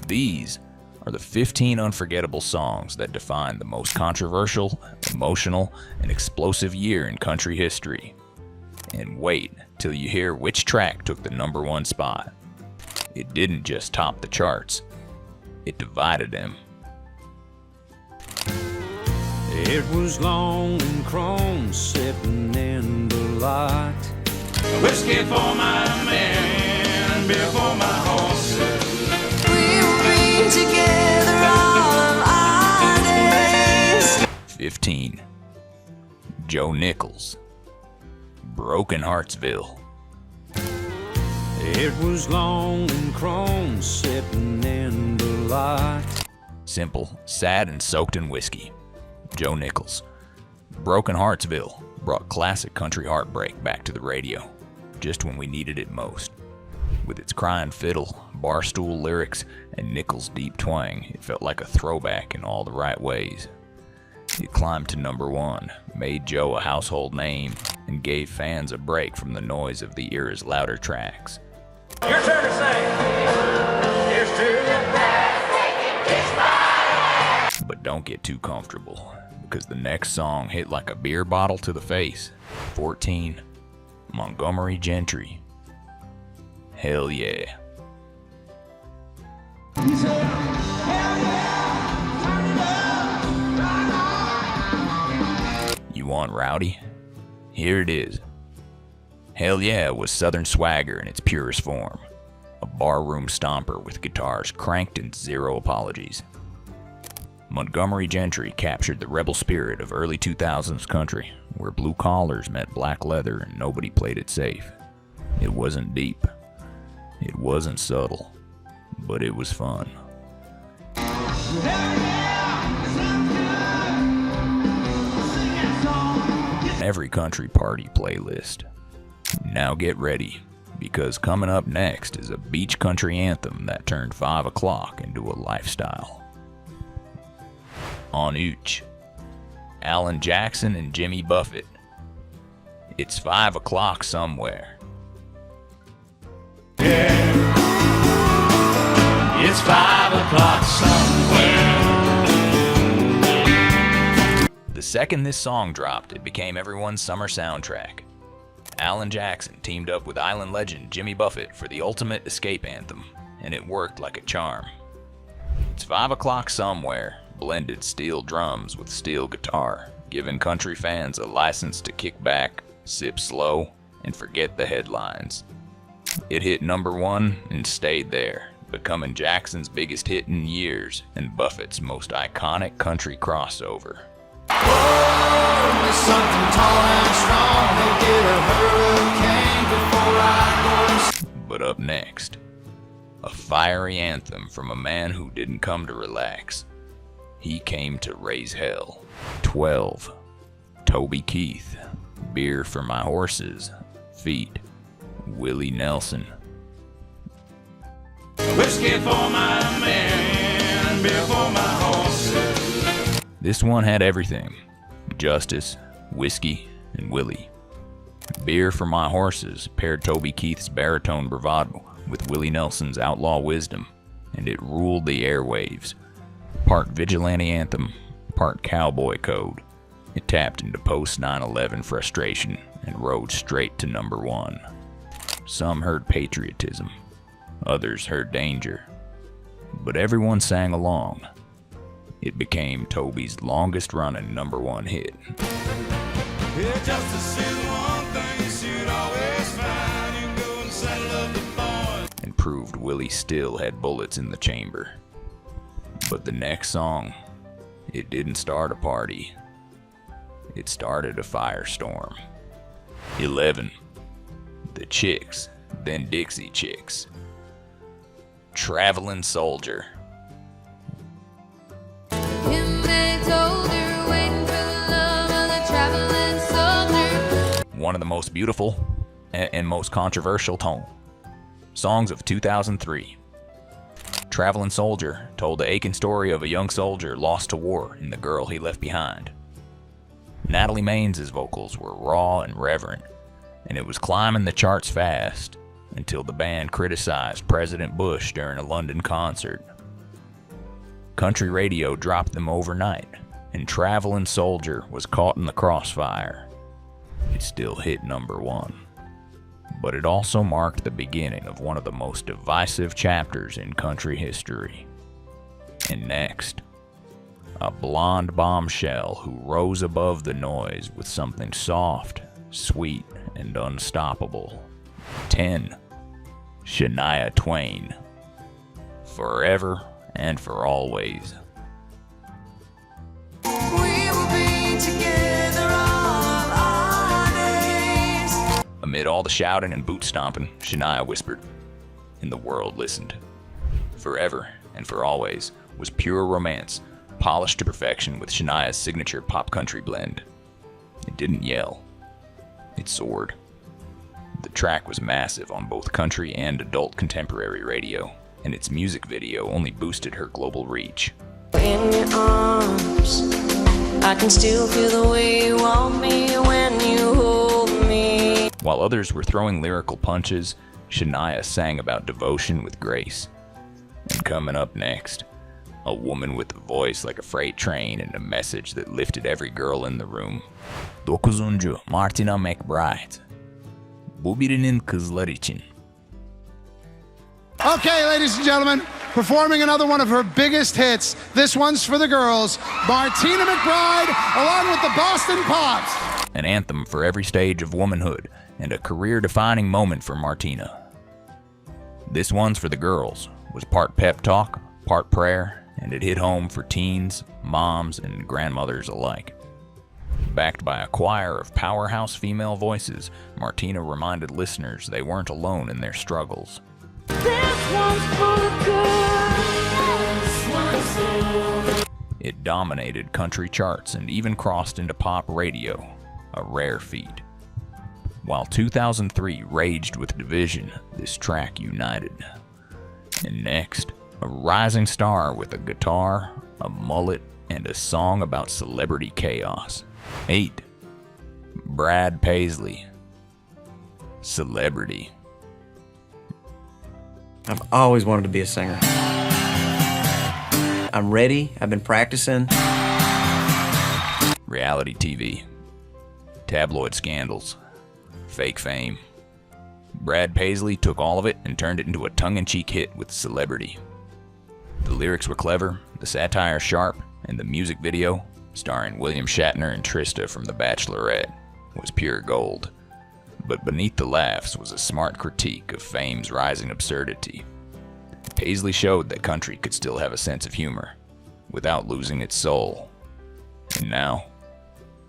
These are the 15 unforgettable songs that define the most controversial, emotional, and explosive year in country history. And wait till you hear which track took the #1 spot. It didn't just top the charts, it divided them. It was long and chrome sitting in the light. Whiskey for my men, beer for my horses. We've been together all of our days. 15. Joe Nicholls, Broken Heartsville. It was long and chrome sitting in the light. Simple, sad, and soaked in whiskey. Joe Nicholls. Broken Heartsville brought classic country heartbreak back to the radio, just when we needed it most. With its crying fiddle, barstool lyrics, and Nicholls' deep twang, it felt like a throwback in all the right ways. It climbed to #1, made Joe a household name, and gave fans a break from the noise of the era's louder tracks. Your turn to sing. Here's to the best. But don't get too comfortable, because the next song hit like a beer bottle to the face. 14. Montgomery Gentry. Hell yeah. You want rowdy? Here it is. Hell yeah was Southern swagger in its purest form. A barroom stomper with guitars cranked and zero apologies. Montgomery Gentry captured the rebel spirit of early 2000s country, where blue collars met black leather and nobody played it safe. It wasn't deep. It wasn't subtle. But it was fun. Every country party playlist. Now get ready, because coming up next is a beach country anthem that turned 5 o'clock into a lifestyle. On Ooch, Alan Jackson and Jimmy Buffett. It's 5 o'clock somewhere. Yeah. It's 5 o'clock somewhere. The second this song dropped, it became everyone's summer soundtrack. Alan Jackson teamed up with island legend Jimmy Buffett for the ultimate escape anthem, and it worked like a charm. It's 5 o'clock somewhere blended steel drums with steel guitar, giving country fans a license to kick back, sip slow, and forget the headlines. It hit #1 and stayed there, becoming Jackson's biggest hit in years and Buffett's most iconic country crossover. Oh, something tall and strong, they get a hurricane before I go. But up next, a fiery anthem from a man who didn't come to relax. He came to raise hell. 12. Toby Keith, Beer for My Horses, feat. Willie Nelson. Whiskey for my men, beer for my horses. This one had everything: justice, whiskey, and Willie. Beer for My Horses paired Toby Keith's baritone bravado with Willie Nelson's outlaw wisdom, and it ruled the airwaves. Part vigilante anthem, part cowboy code. It tapped into post-9/11 frustration and rode straight to #1. Some heard patriotism, others heard danger, but everyone sang along. It became Toby's longest-running #1 hit. Yeah, justice is one thing you should always find. You go and settle up the boys. And proved Willie still had bullets in the chamber. But the next song, it didn't start a party. It started a firestorm. 11. The Chicks, then Dixie Chicks. Traveling Soldier. One of the most beautiful and most controversial songs of 2003. Traveling Soldier told the aching story of a young soldier lost to war and the girl he left behind. Natalie Maines' vocals were raw and reverent, and it was climbing the charts fast until the band criticized President Bush during a London concert. country radio dropped them overnight, and Travelin' Soldier was caught in the crossfire. It still hit #1, but it also marked the beginning of one of the most divisive chapters in country history. And next, a blonde bombshell who rose above the noise with something soft, sweet, and unstoppable. 10. Shania Twain. Forever and for always. We will be together all of our days. Amid all the shouting and boot stomping, Shania whispered, and the world listened. Forever and for always was pure romance, polished to perfection with Shania's signature pop country blend. It didn't yell, it soared. The track was massive on both country and adult contemporary radio, and its music video only boosted her global reach. In your arms, I can still feel the way you want me when you hold me. While others were throwing lyrical punches, Shania sang about devotion with grace. And coming up next, a woman with a voice like a freight train and a message that lifted every girl in the room. 9. Martina McBride. Bu birinin kızlar için. Okay, ladies and gentlemen, performing another one of her biggest hits. This one's for the girls, Martina McBride, along with the Boston Pops. An anthem for every stage of womanhood and a career-defining moment for Martina. This one's for the girls was part pep talk, part prayer, and it hit home for teens, moms, and grandmothers alike. Backed by a choir of powerhouse female voices, Martina reminded listeners they weren't alone in their struggles. This one's for the girls. It dominated country charts and even crossed into pop radio, a rare feat. While 2003 raged with division, this track united. And next, a rising star with a guitar, a mullet, and a song about celebrity chaos. 8. Brad Paisley. Celebrity. I've always wanted to be a singer. I'm ready. I've been practicing. Reality TV. Tabloid scandals. Fake fame. Brad Paisley took all of it and turned it into a tongue-in-cheek hit with Celebrity. The lyrics were clever, the satire sharp, and the music video, starring William Shatner and Trista from The Bachelorette, was pure gold. But beneath the laughs was a smart critique of fame's rising absurdity. Paisley showed that country could still have a sense of humor, without losing its soul. And now,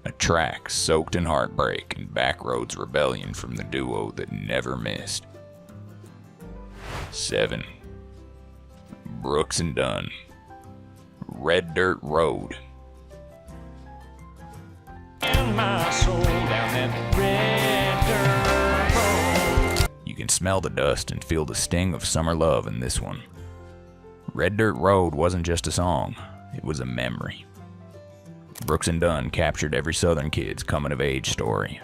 a track soaked in heartbreak and backroads rebellion from the duo that never missed. 7. Brooks and Dunn. Red Dirt Road. My soul down that red dirt road. You can smell the dust and feel the sting of summer love in this one. Red Dirt Road wasn't just a song, it was a memory. Brooks and Dunn captured every Southern kid's coming-of-age story.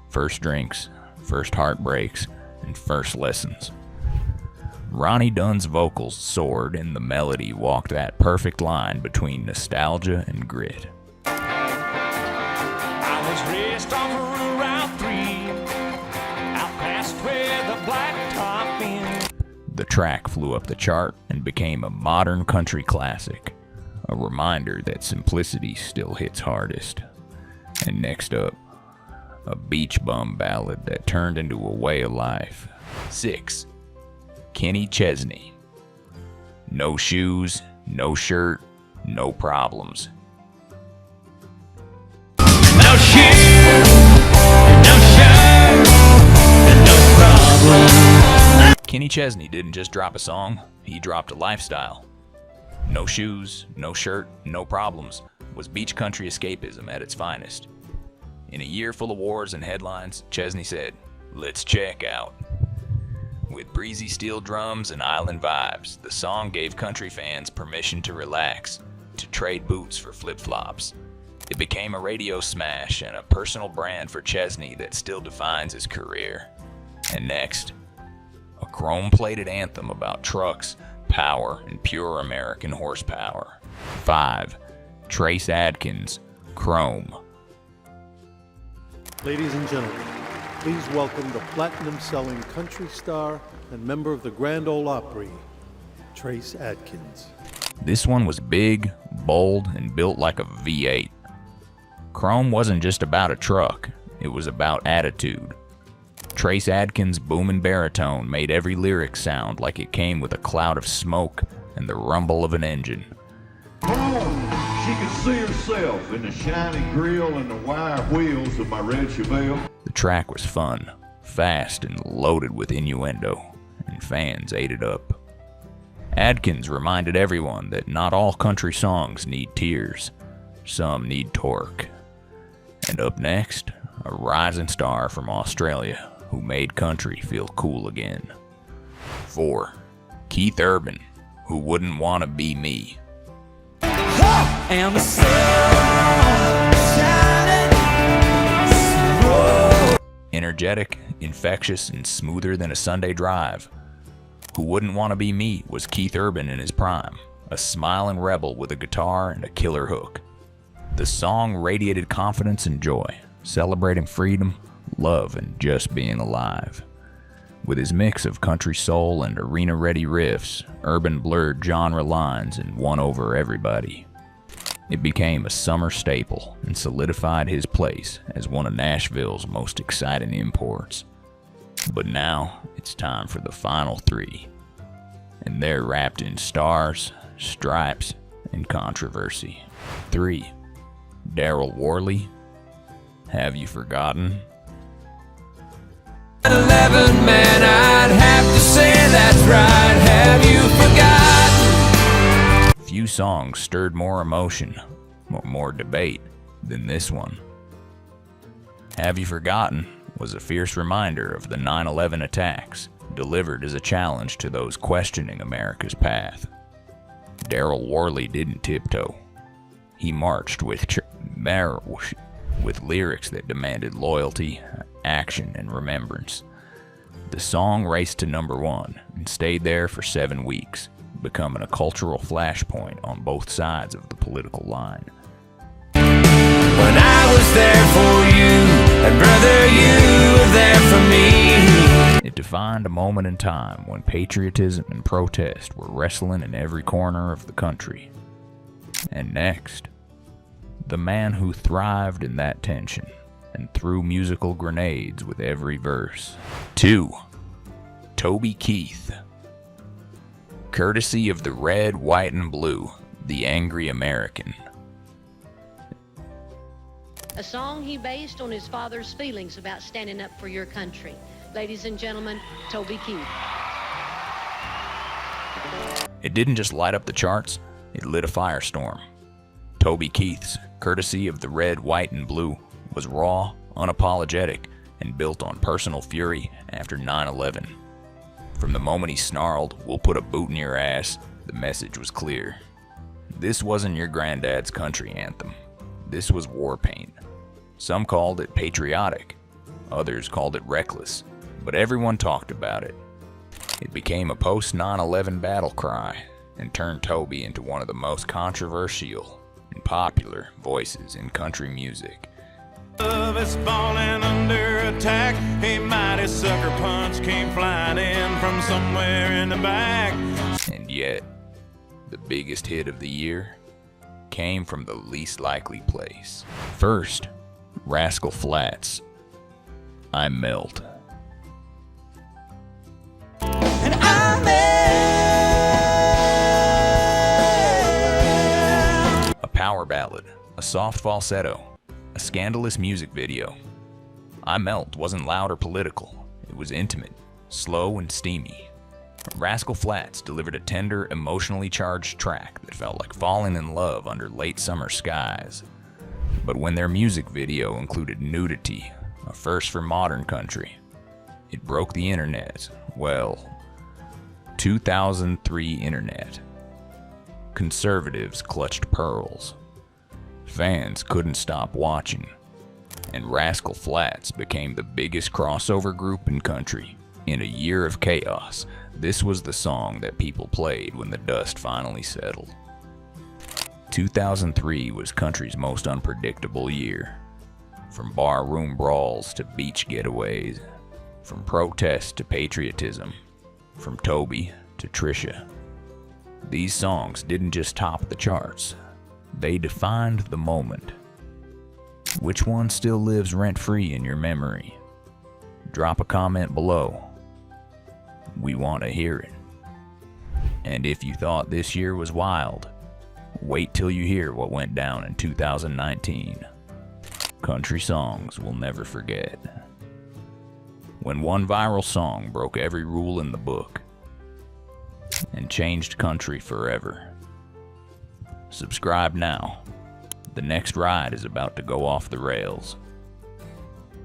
First drinks, first heartbreaks, and first lessons. Ronnie Dunn's vocals soared and the melody walked that perfect line between nostalgia and grit. I was raced off of Route 3, out past where the blacktop ends. The track flew up the chart and became a modern country classic, a reminder that simplicity still hits hardest. And next up, a beach bum ballad that turned into a way of life. 6. Kenny Chesney. No shoes, no shirt, no problems. No shoes, no shirt, no problem. Kenny Chesney didn't just drop a song, he dropped a lifestyle. No shoes, no shirt, no problems was beach country escapism at its finest. In a year full of wars and headlines, Chesney said, "Let's check out." With breezy steel drums and island vibes, the song gave country fans permission to relax, to trade boots for flip-flops. It became a radio smash and a personal brand for Chesney that still defines his career. And next, a chrome-plated anthem about trucks, power and pure American horsepower. 5. Trace Adkins, Chrome. Ladies and gentlemen, please welcome the platinum-selling country star and member of the Grand Ole Opry, Trace Adkins. This one was big, bold, and built like a V8. Chrome wasn't just about a truck, it was about attitude. Trace Adkins' booming baritone made every lyric sound like it came with a cloud of smoke and the rumble of an engine. Oh, she could see herself in the shiny grille and the wire wheels of my red Chevelle. The track was fun, fast, and loaded with innuendo, and fans ate it up. Adkins reminded everyone that not all country songs need tears, some need torque. And up next, a rising star from Australia who made country feel cool again. 4. Keith Urban, Who Wouldn't Want to Be Me. And the sun shining so Energetic, infectious, and smoother than a Sunday drive. Who Wouldn't Want to Be Me was Keith Urban in his prime, a smiling rebel with a guitar and a killer hook. The song radiated confidence and joy, celebrating freedom, love, and just being alive. With his mix of country soul and arena-ready riffs, Urban blurred genre lines and won over everybody. It became a summer staple and solidified his place as one of Nashville's most exciting imports. But now, it's time for the final 3. And they're wrapped in stars, stripes, and controversy. 3. Daryl Warley, Have You Forgotten? 11, man, I'd have to say that's right. Have you forgotten? Few songs stirred more emotion or more debate than this one. Have You Forgotten was a fierce reminder of the 9/11 attacks, delivered as a challenge to those questioning America's path. Daryl Warley didn't tiptoe. He marched with lyrics that demanded loyalty, action, and remembrance. The song raced to #1 and stayed there for 7 weeks, becoming a cultural flashpoint on both sides of the political line. When I was there for you, and brother, you were there for me. It defined a moment in time when patriotism and protest were wrestling in every corner of the country. And next, the man who thrived in that tension and threw musical grenades with every verse. 2. Toby Keith. Courtesy of the Red, White, and Blue, the Angry American. A song he based on his father's feelings about standing up for your country. Ladies and gentlemen, Toby Keith. It didn't just light up the charts, it lit a firestorm. Toby Keith's Courtesy of the Red, White, and Blue was raw, unapologetic, and built on personal fury after 9/11. From the moment he snarled, "We'll put a boot in your ass," the message was clear. This wasn't your granddad's country anthem. This was war paint. Some called it patriotic, others called it reckless, but everyone talked about it. It became a post-9/11 battle cry and turned Toby into one of the most controversial and popular voices in country music. Love is falling under attack. A mighty sucker punch came flying in from somewhere in the back. And yet, the biggest hit of the year came from the least likely place. First, Rascal Flats, I Melt. And I melt. A power ballad, a soft falsetto, a scandalous music video. I Melt wasn't loud or political. It was intimate, slow, and steamy. Rascal Flats delivered a tender, emotionally charged track that felt like falling in love under late summer skies. But when their music video included nudity, a first for modern country, it broke the internet. Well, 2003 internet. Conservatives clutched pearls. Fans couldn't stop watching. And Rascal Flats became the biggest crossover group in country. In a year of chaos, This was the song that people played when the dust finally settled. 2003 was country's most unpredictable year. From barroom brawls to beach getaways, from protest to patriotism, from Toby to Trisha. These songs didn't just top the charts, they defined the moment. Which one still lives rent-free in your memory? Drop a comment below. We want to hear it. And if you thought this year was wild, wait till you hear what went down in 2019. Country songs we'll never forget. When one viral song broke every rule in the book and changed country forever. Subscribe now. The next ride is about to go off the rails.